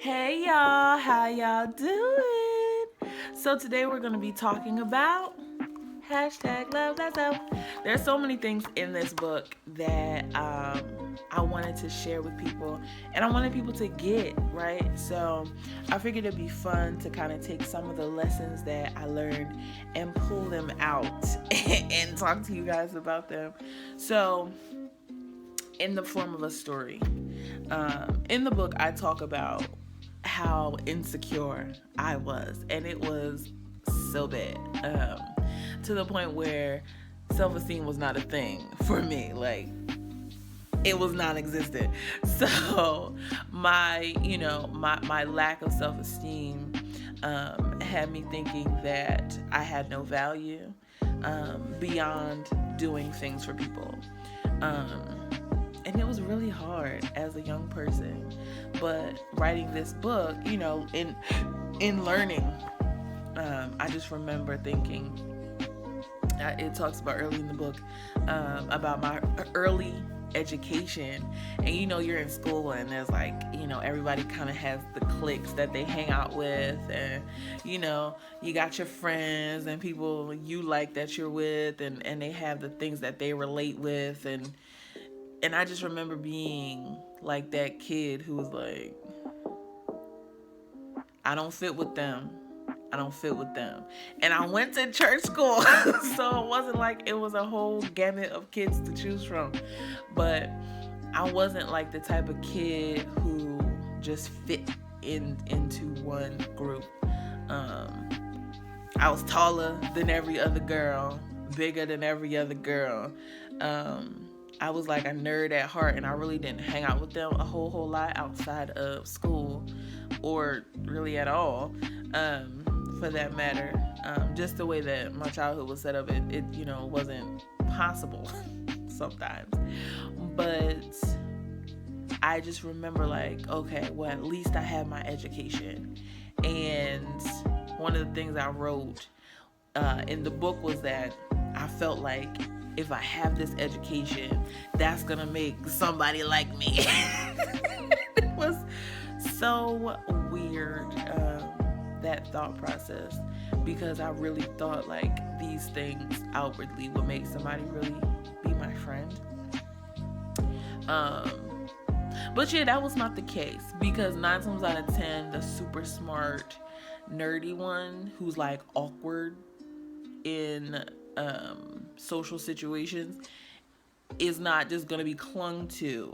Hey y'all, how y'all doing? So today we're going to be talking about hashtag love thyself. There's so many things in this book that I wanted to share with people and I wanted people to get, right? So I figured it'd be fun to kind of take some of the lessons that I learned and pull them out and talk to you guys about them. So in the form of a story. In the book, I talk about how insecure I was, and it was so bad to the point where self-esteem was not a thing for me. Like, it was non-existent. So my lack of self-esteem had me thinking that I had no value beyond doing things for people. And it was really hard as a young person. But writing this book, in learning, I just remember thinking, it talks about early in the book about my early education. And you're in school and there's like, everybody kind of has the cliques that they hang out with, and you got your friends and people you like that you're with, and they have the things that they relate with. And I just remember being like that kid who was like, I don't fit with them. I don't fit with them. And I went to church school. So it wasn't like it was a whole gamut of kids to choose from. But I wasn't like the type of kid who just fit into one group. I was taller than every other girl, bigger than every other girl. I was like a nerd at heart, and I really didn't hang out with them a whole lot outside of school, or really at all, for that matter. Just the way that my childhood was set up, it wasn't possible sometimes. But I just remember like, okay, well, at least I had my education. And one of the things I wrote in the book was that I felt like if I have this education, that's gonna make somebody like me. It was so weird, that thought process, because I really thought like these things outwardly would make somebody really be my friend. But yeah, that was not the case, because 9 times out of 10, the super smart, nerdy one who's like awkward in social situations is not just going to be clung to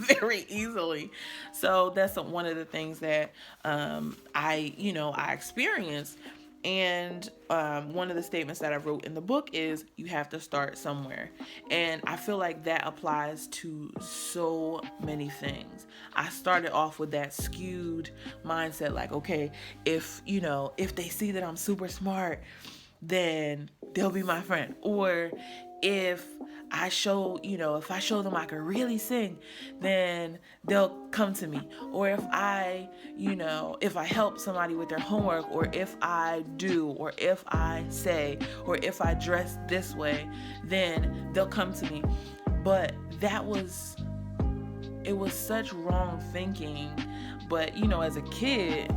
very easily. So that's one of the things that I experienced. And one of the statements that I wrote in the book is you have to start somewhere. And I feel like that applies to so many things. I started off with that skewed mindset, like, okay, if they see that I'm super smart, then they'll be my friend. Or if I show, if I show them I can really sing, then they'll come to me. Or if if I help somebody with their homework, or if I do, or if I say, or if I dress this way, then they'll come to me. But it was such wrong thinking. But, as a kid,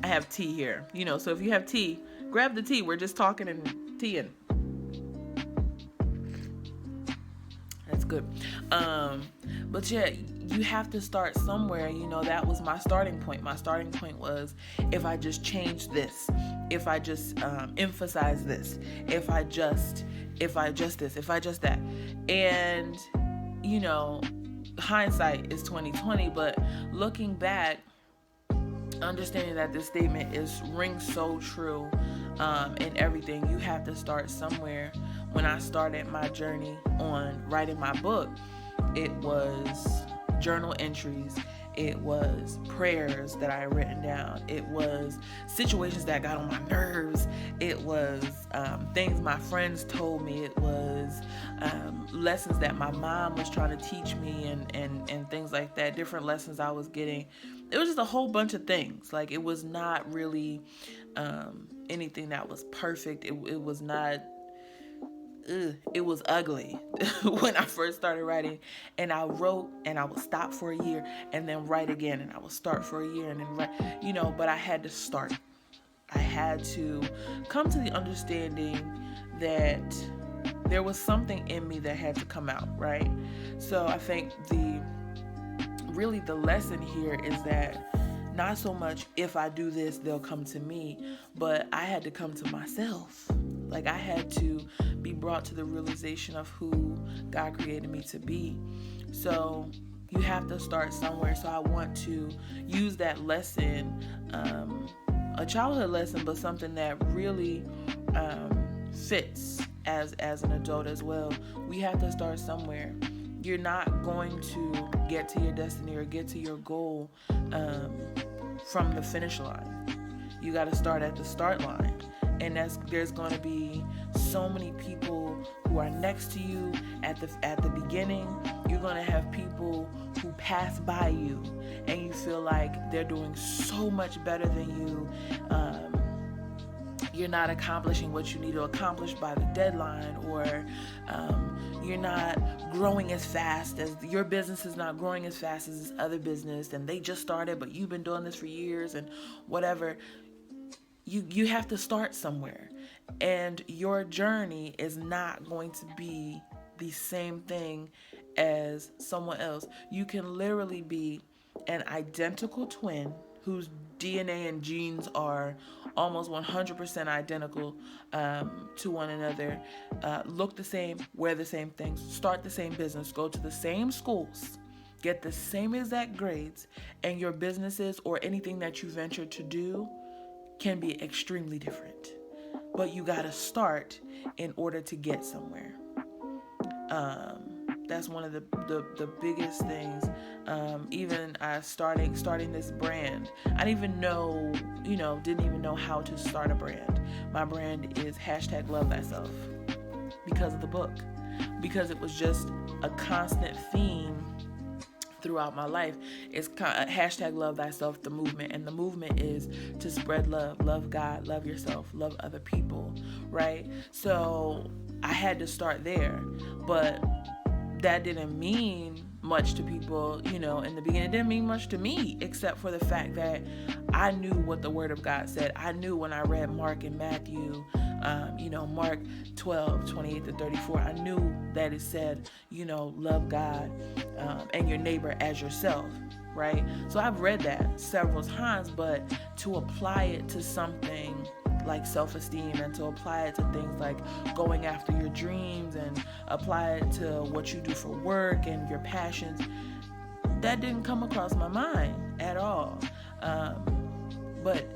I have tea here, so if you have tea, grab the tea. We're just talking and teaing. That's good. But yeah, you have to start somewhere. That was my starting point. My starting point was, if I just change this, if I just emphasize this, if I just this, if I just that. And hindsight is 2020, but looking back, understanding that this statement rings so true in everything. You have to start somewhere. When I started my journey on writing my book, it was journal entries, it was prayers that I had written down, it was situations that got on my nerves, it was things my friends told me, it was lessons that my mom was trying to teach me, and things like that, different lessons I was getting. It was just a whole bunch of things. Like, it was not really anything that was perfect. It was not it was ugly when I first started writing. And I wrote and I would stop for a year and then write again, and I would start for a year and then write, but I had to start. I had to come to the understanding that there was something in me that had to come out, right? So I think the lesson here is that not so much if I do this, they'll come to me, but I had to come to myself. Like, I had to be brought to the realization of who God created me to be. So you have to start somewhere. So I want to use that lesson, a childhood lesson, but something that really fits as an adult as well. We have to start somewhere. You're not going to get to your destiny or get to your goal from the finish line. You got to start at the start line. And there's going to be so many people who are next to you at the beginning. You're going to have people who pass by you and you feel like they're doing so much better than you. You're not accomplishing what you need to accomplish by the deadline, or you're not growing as fast as your business is not growing as fast as this other business, and they just started, but you've been doing this for years and whatever. You have to start somewhere, and your journey is not going to be the same thing as someone else. You can literally be an identical twin whose DNA and genes are almost 100% identical to one another, look the same, wear the same things, start the same business, go to the same schools, get the same exact grades, and your businesses or anything that you venture to do can be extremely different. But you got to start in order to get somewhere. That's one of the biggest things. Even starting this brand, I didn't even know how to start a brand. My brand is #Love Thyself because of the book, because it was just a constant theme throughout my life. It's #Love Thyself, the movement, and the movement is to spread love God, love yourself, love other people, right? So I had to start there, but that didn't mean much to people, in the beginning. It didn't mean much to me, except for the fact that I knew what the Word of God said. I knew when I read Mark and Matthew, Mark 12:28-34, I knew that it said, love God and your neighbor as yourself, right? So I've read that several times, but to apply it to something like self-esteem, and to apply it to things like going after your dreams, and apply it to what you do for work and your passions, that didn't come across my mind at all. But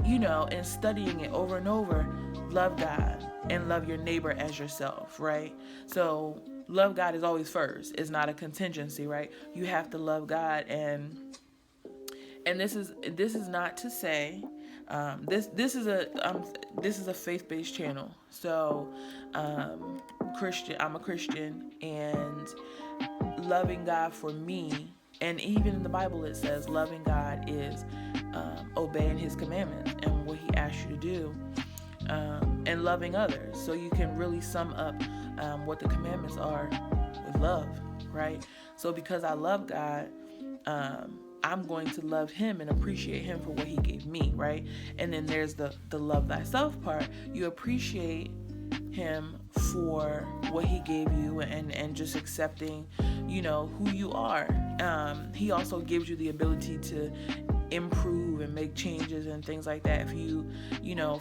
in studying it over and over, love God and love your neighbor as yourself, right? So love God is always first. It's not a contingency, right? You have to love God, and this is not to say this is a faith-based channel. So I'm a Christian, and loving God for me, and even in the Bible it says loving God is obeying His commandments and what He asks you to do, and loving others. So you can really sum up what the commandments are with love, right? So because I love God, I'm going to love Him and appreciate Him for what He gave me, right? And then there's the love thyself part. You appreciate Him for what He gave you, and just accepting, who you are. He also gives you the ability to improve and make changes and things like that. If you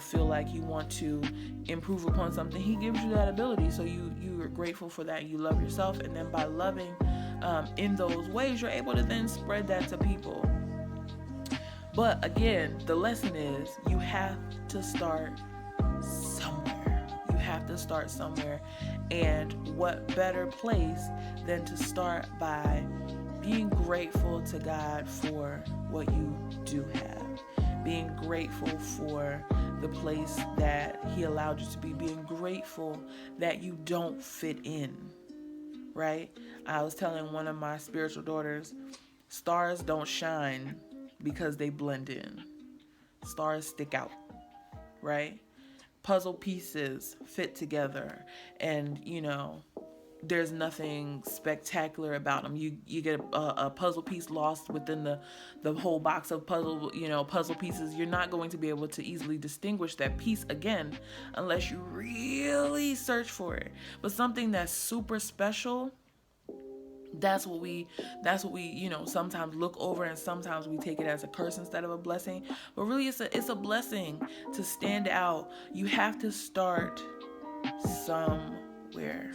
feel like you want to improve upon something, He gives you that ability. So you are grateful for that. You love yourself, and then by loving in those ways, you're able to then spread that to people. But again, the lesson is you have to start somewhere. You have to start somewhere. And what better place than to start by being grateful to God for what you do have. Being grateful for the place that He allowed you to be. Being grateful that you don't fit in, right? I was telling one of my spiritual daughters, stars don't shine because they blend in. Stars stick out, right? puzzle pieces fit together, and there's nothing spectacular about them. You get a puzzle piece lost within the whole box of puzzle pieces. You're not going to be able to easily distinguish that piece again unless you really search for it. But something that's super special, that's what we sometimes look over, and sometimes we take it as a curse instead of a blessing. But really, it's a blessing to stand out. You have to start somewhere.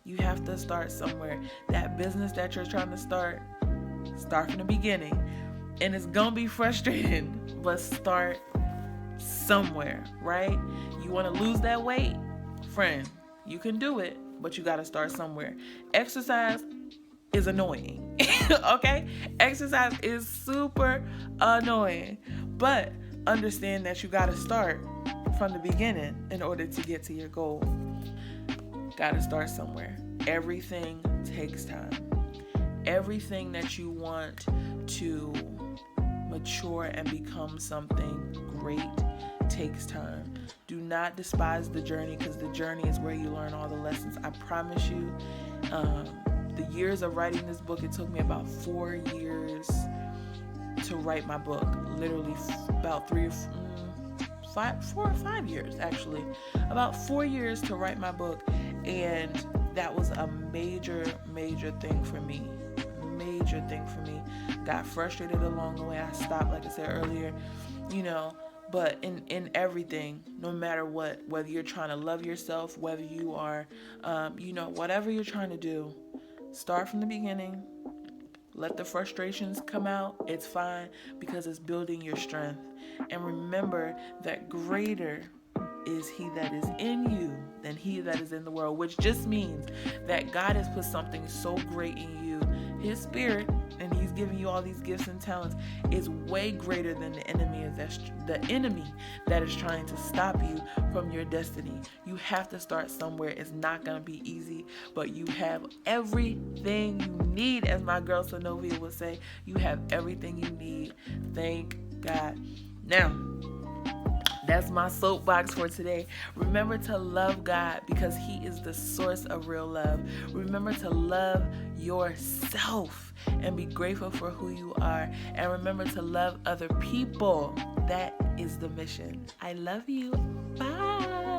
You have to start somewhere. That business that you're trying to start from the beginning. And it's gonna be frustrating, but start somewhere, right? You want to lose that weight? Friend, you can do it, but you got to start somewhere. Exercise is annoying. Okay? Exercise is super annoying. But understand that you got to start from the beginning in order to get to your goal. Got to start somewhere. Everything takes time. Everything that you want to mature and become something great takes time. Do not despise the journey, because the journey is where you learn all the lessons. I promise you, the years of writing this book, it took me about 4 years to write my book. Literally about 4 or 5 years, actually. About 4 years to write my book. And that was a major thing for me. Major thing for me. Got frustrated along the way. I stopped, like I said earlier, but in everything, no matter what, whether you're trying to love yourself, whether you are, whatever you're trying to do, start from the beginning. Let the frustrations come out. It's fine, because it's building your strength. And remember that greater is he that is in you than he that is in the world, which just means that God has put something so great in you. His spirit, and he's giving you all these gifts and talents, is way greater than the enemy that is trying to stop you from your destiny. You have to start somewhere. It's not going to be easy, but you have everything you need. As my girl Sonovia would say, you have everything you need. Thank God. Now, that's my soapbox for today. Remember to love God, because he is the source of real love. Remember to love yourself and be grateful for who you are. And remember to love other people. That is the mission. I love you. Bye.